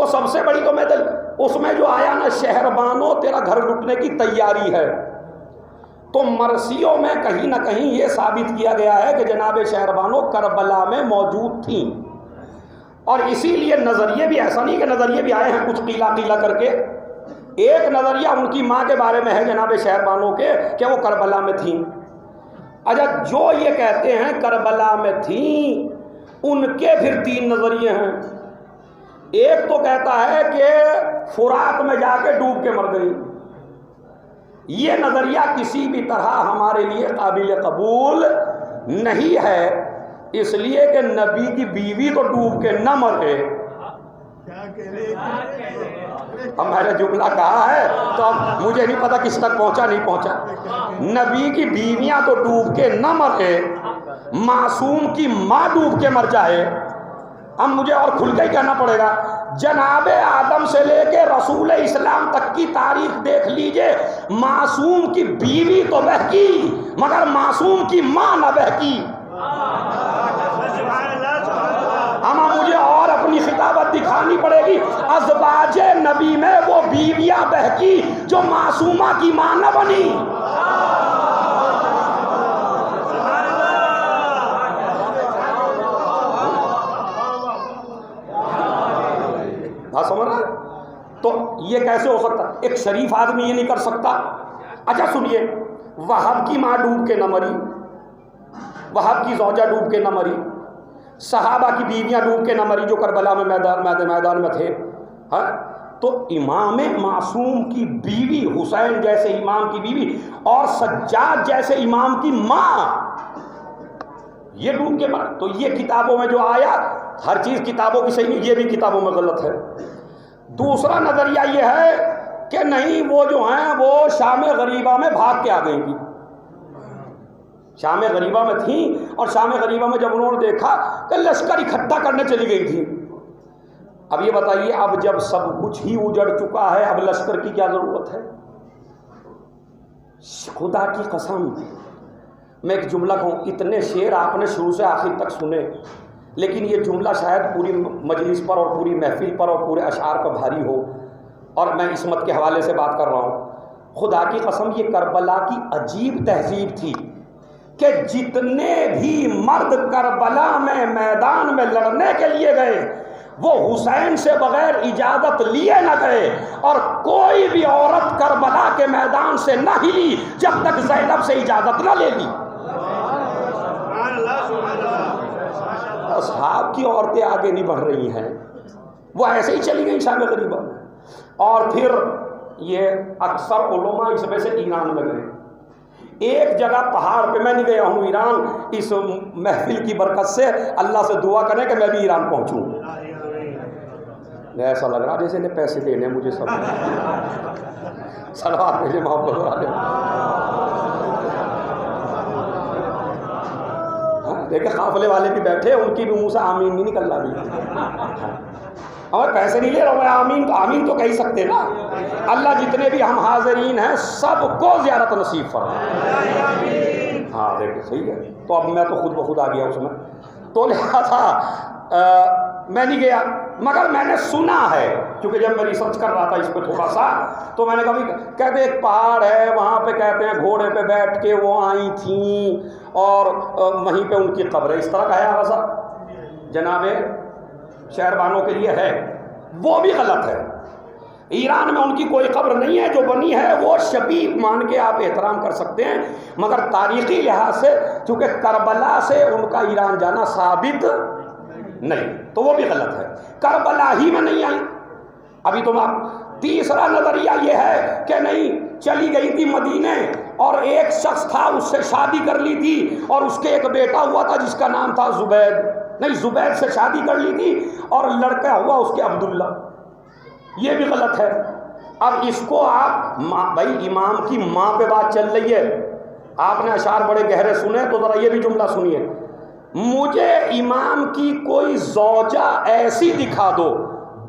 تو سب سے بڑی تو میں اس میں جو آیا نا شہربانو تیرا گھر لٹنے کی تیاری ہے، تو مرثیوں میں کہیں نہ کہیں یہ ثابت کیا گیا ہے کہ جناب شہربانو کربلا میں موجود تھیں، اور اسی لیے نظریے بھی، ایسا نہیں کہ نظریے بھی آئے ہیں کچھ قیلا قیلا کر کے، ایک نظریہ ان کی ماں کے بارے میں ہے جناب شہربانو کے کہ وہ کربلا میں تھیں۔ اچھا جو یہ کہتے ہیں کربلا میں تھیں، ان کے پھر تین نظریے ہیں۔ ایک تو کہتا ہے کہ فرات میں جا کے ڈوب کے مر گئی، یہ نظریہ کسی بھی طرح ہمارے لیے قابل قبول نہیں ہے، اس لیے کہ نبی کی بیوی تو ڈوب کے نہ مرے۔ اب میں نے جملہ کہا ہے تو اب مجھے نہیں پتا کس تک پہنچا نہیں پہنچا۔ نبی کی بیویاں تو ڈوب کے نہ مرے، معصوم کی ماں ڈوب کے مر جائے۔ اب مجھے اور کھل کے ہی کہنا پڑے گا، جناب آدم سے لے کے رسول اسلام تک کی تاریخ دیکھ لیجئے، معصوم کی بیوی تو بہکی مگر معصوم کی ماں نہ بہکی۔ اما مجھے اور اپنی خطابت دکھانی پڑے گی، ازواج نبی میں وہ بیویاں بہکی جو معصومہ کی ماں نہ بنی۔ سمجھ رہا ہے؟ تو یہ کیسے ہو سکتا؟ ایک شریف آدمی یہ نہیں کر سکتا۔ اچھا سنیے، وہب کی ماں ڈوب کے نہ مری، وہب کی زوجہ ڈوب کے نہ مری، صحابہ کی بیویاں ڈوب کے نہ مری جو کربلا میں میدان میں تھے، ہاں؟ تو امام معصوم کی بیوی، حسین جیسے امام کی بیوی اور سجاد جیسے امام کی ماں، یہ ڈوب کے مر۔ تو یہ کتابوں میں جو آیا، ہر چیز کتابوں کی صحیح نہیں، یہ بھی کتابوں میں غلط ہے۔ دوسرا نظریہ یہ ہے کہ نہیں، وہ جو ہیں وہ شام غریبہ میں بھاگ کے آ گئی تھی، شام غریبہ میں تھیں، اور شام غریبہ میں جب انہوں نے دیکھا کہ لشکر اکٹھا کرنے چلی گئی تھی۔ اب یہ بتائیے، اب جب سب کچھ ہی اجڑ چکا ہے، اب لشکر کی کیا ضرورت ہے؟ خدا کی قسم میں ایک جملہ کہوں، اتنے شعر آپ نے شروع سے آخر تک سنے، لیکن یہ جملہ شاید پوری مجلس پر اور پوری محفل پر اور پورے اشعار پر بھاری ہو، اور میں عصمت کے حوالے سے بات کر رہا ہوں۔ خدا کی قسم یہ کربلا کی عجیب تہذیب تھی کہ جتنے بھی مرد کربلا میں میدان میں لڑنے کے لیے گئے، وہ حسین سے بغیر اجازت لیے نہ گئے، اور کوئی بھی عورت کربلا کے میدان سے نہ ہلی جب تک زینب سے اجازت نہ لے لی۔ اصحاب کی عورتیں آگے نہیں بڑھ رہی ہیں، وہ ایسے ہی چلی گئی شام غریبہ میں۔ اور پھر یہ اکثر علماء اس میں سے ایران میں گئے۔ ایک جگہ پہاڑ پہ، میں نہیں گیا ہوں ایران، اس محفل کی برکت سے اللہ سے دعا کریں کہ میں بھی ایران پہنچوں۔ ایسا لگ رہا جیسے انہیں پیسے دینے مجھے، سب صلوات بھیجے محبت والے۔ دیکھیں قافلے والے بھی بیٹھے، ان کی بھی منہ سے آمین نہیں نکل رہی۔ اور پیسے نہیں لے رہا ہوں، آمین تو کہہ سکتے نا۔ اللہ جتنے بھی ہم حاضرین ہیں سب کو زیارت نصیب فرمائے۔ ہاں دیکھیں صحیح ہے۔ تو اب میں تو خود بخود آ گیا اس میں، تو لہٰذا میں نہیں گیا، مگر میں نے سنا ہے، کیونکہ جب میں ریسرچ کر رہا تھا اس پہ تھوڑا سا، تو میں نے کبھی کہتے ایک پہاڑ ہے وہاں پہ، کہتے ہیں گھوڑے پہ بیٹھ کے وہ آئی تھیں اور وہیں پہ ان کی قبر ہے، اس طرح کا ہے آغازہ جناب شہربانوں کے لیے ہے، وہ بھی غلط ہے۔ ایران میں ان کی کوئی قبر نہیں ہے، جو بنی ہے وہ شبیہ مان کے آپ احترام کر سکتے ہیں، مگر تاریخی لحاظ سے چونکہ کربلا سے ان کا ایران جانا ثابت نہیں، تو وہ بھی غلط ہے، کربلا ہی میں نہیں آئی۔ ابھی تو تیسرا نظریہ یہ ہے کہ نہیں، چلی گئی تھی مدینے، اور ایک شخص تھا اس سے شادی کر لی تھی، اور اس کے ایک بیٹا ہوا تھا جس کا نام تھا زبید، نہیں زبید سے شادی کر لی تھی اور لڑکا ہوا اس کے عبداللہ، یہ بھی غلط ہے۔ اب اس کو آپ بھائی امام کی ماں پہ بات چل رہی ہے، آپ نے اشعار بڑے گہرے سنے، تو ذرا یہ بھی جملہ سنیے، مجھے امام کی کوئی زوجہ ایسی دکھا دو،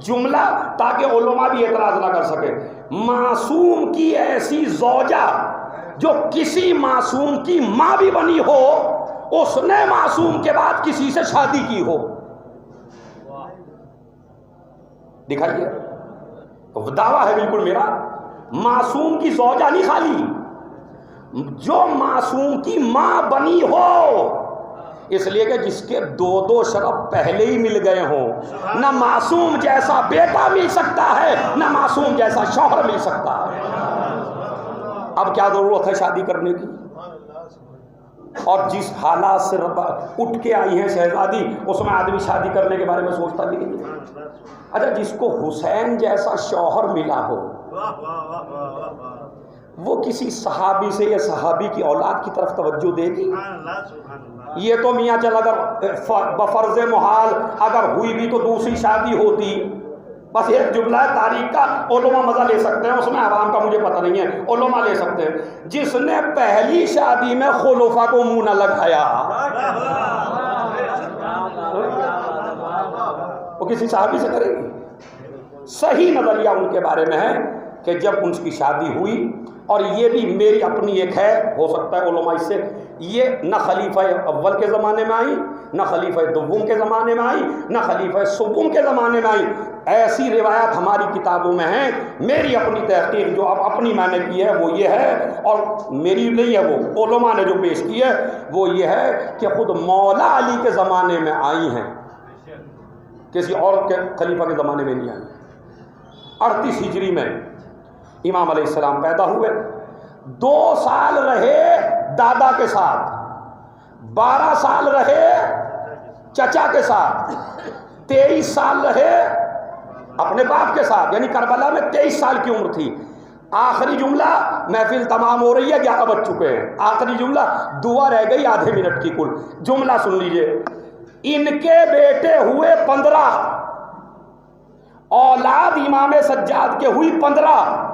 جملہ تاکہ علماء بھی اعتراض نہ کر سکے، معصوم کی ایسی زوجہ جو کسی معصوم کی ماں بھی بنی ہو، اس نے معصوم کے بعد کسی سے شادی کی ہو۔ دکھائیے. دعویٰ ہے بالکل میرا. معصوم کی زوجہ نہیں خالی, جو معصوم کی ماں بنی ہو, اس لیے کہ جس کے دو شرف پہلے ہی مل گئے ہوں. نہ معصوم جیسا بیٹا مل سکتا ہے, نہ معصوم جیسا شوہر مل سکتا ہے. اب کیا ضرورت ہے شادی کرنے کی؟ اور جس حالات سے اٹھ کے آئی ہیں شہزادی, اس میں آدمی شادی کرنے کے بارے میں سوچتا بھی نہیں ہے. اچھا, جس کو حسین جیسا شوہر ملا ہو, وہ کسی صحابی سے یا صحابی کی اولاد کی طرف توجہ دے گی؟ یہ تو میاں چل اگر بفرض محال اگر ہوئی بھی تو دوسری شادی ہوتی. بس ایک جملہ ہے تاریخ کا, علماء مزہ لے سکتے ہیں اس میں, عوام کا مجھے پتہ نہیں ہے, علماء لے سکتے ہیں. جس نے پہلی شادی میں خلفاء کو منہ نہ لگایا, وہ کسی صحابی سے کرے گی؟ صحیح نظریہ ان کے بارے میں ہے کہ جب ان کی شادی ہوئی, اور یہ بھی میری اپنی ایک ہے, ہو سکتا ہے علماء اس سے, یہ نہ خلیفہ اول کے زمانے میں آئی, نہ خلیفہ دوم کے زمانے میں آئی, نہ خلیفہ سوم کے زمانے میں آئی. ایسی روایات ہماری کتابوں میں ہیں. میری اپنی تحقیق جو اب اپنی میں نے کی ہے وہ یہ ہے, اور میری نہیں ہے, وہ علماء نے جو پیش کی ہے وہ یہ ہے کہ خود مولا علی کے زمانے میں آئی ہیں, کسی اور کے خلیفہ کے زمانے میں نہیں آئی. 38 ہجری میں امام علیہ السلام پیدا ہوئے, 2 سال رہے دادا کے ساتھ, 12 سال رہے چچا کے ساتھ, 23 سال رہے اپنے باپ کے ساتھ, یعنی کربلا میں 23 سال کی عمر تھی. آخری جملہ, محفل تمام ہو رہی ہے, 11 بج چکے ہیں, آخری جملہ, دعا رہ گئی آدھے منٹ کی کل. جملہ سن لیجئے, ان کے بیٹے ہوئے 15, اولاد امام سجاد کے ہوئی 15.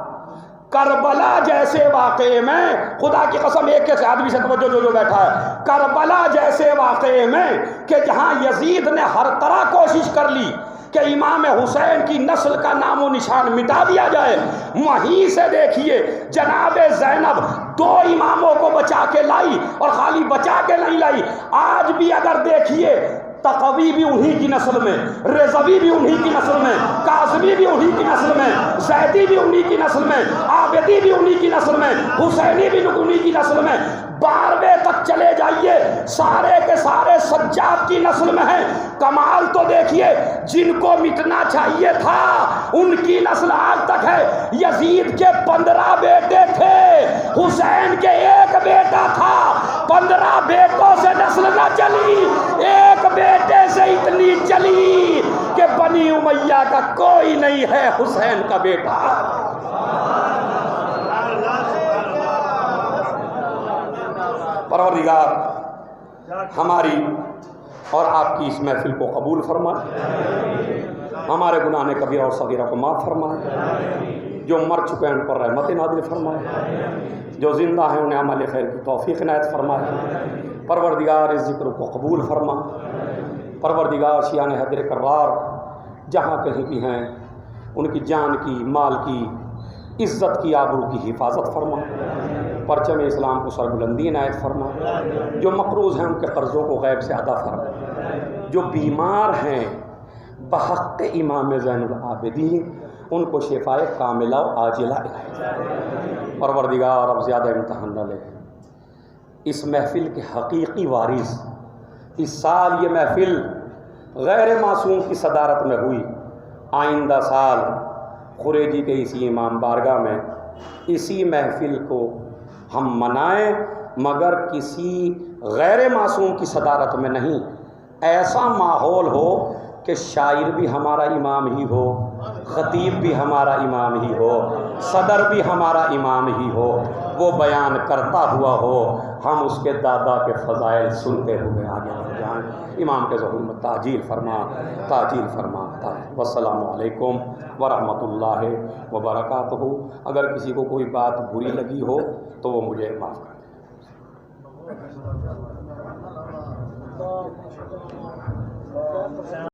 کربلا جیسے واقعے میں, خدا کی قسم ایک ایک آدمی سے توجہ جو بیٹھا ہے, کربلا جیسے واقعے میں کہ جہاں یزید نے ہر طرح کوشش کر لی کہ امام حسین کی نسل کا نام و نشان مٹا دیا جائے, وہیں سے دیکھیے جناب زینب 2 اماموں کو بچا کے لائی, اور خالی بچا کے نہیں لائی, آج بھی اگر دیکھیے تقوی بھی انہی کی نسل میں, رضوی بھی انہی کی نسل میں, کاظمی بھی انہی کی نسل میں, زیدی بھی انہی کی نسل میں, عابدی بھی انہی کی نسل میں, حسینی بھی انہی کی نسل میں, 12ویں تک چلے جائیے, سارے کے سارے سجاد کی نسل میں ہیں. کمال تو دیکھیے, جن کو مٹنا چاہیے تھا ان کی نسل آج تک ہے. یزید کے 15 بیٹے تھے, حسین کے 1 بیٹا تھا, 15 بیٹوں سے نسل نہ چلی, 1 بیٹے سے اتنی چلی کہ بنی امیہ کا کوئی نہیں ہے حسین کا بیٹا. پروردگار ہماری اور آپ کی اس محفل کو قبول فرمائے, ہمارے گناہ کبیرہ اور صغیرہ کو معاف فرمائے, جو مر چکے ہیں ان پر رحمت نازل فرمائے, جو زندہ ہیں انہیں عمل خیر کی توفیق عنایت فرمائے. پروردگار اس ذکر کو قبول فرما. پروردگار شیان حیدر کرار جہاں کہیں بھی ہیں ان کی جان کی, مال کی, عزت کی, آبرو کی حفاظت فرما. پرچم اسلام کو سربلندی عنایت فرما. جو مقروض ہیں ان کے قرضوں کو غیب سے ادا فرما. جو بیمار ہیں بحق امام زین العابدین ان کو شفائے کاملہ و عاجلہ عنایت. پروردگار اب زیادہ امتحان نہ لے. اس محفل کے حقیقی وارث, اس سال یہ محفل غیر معصوم کی صدارت میں ہوئی, آئندہ سال خریجی کے اسی امام بارگاہ میں اسی محفل کو ہم منائیں, مگر کسی غیر معصوم کی صدارت میں نہیں. ایسا ماحول ہو کہ شاعر بھی ہمارا امام ہی ہو, خطیب بھی ہمارا امام ہی ہو, صدر بھی ہمارا امام ہی ہو, وہ بیان کرتا ہوا ہو, ہم اس کے دادا کے فضائل سنتے ہوئے آگے بڑھ جائیں. امام کے ظہور میں تعجیل فرما, تعجیل فرما. والسلام علیکم ورحمۃ اللہ وبرکاتہ. اگر کسی کو کوئی بات بری لگی ہو تو وہ مجھے معاف کر دیں.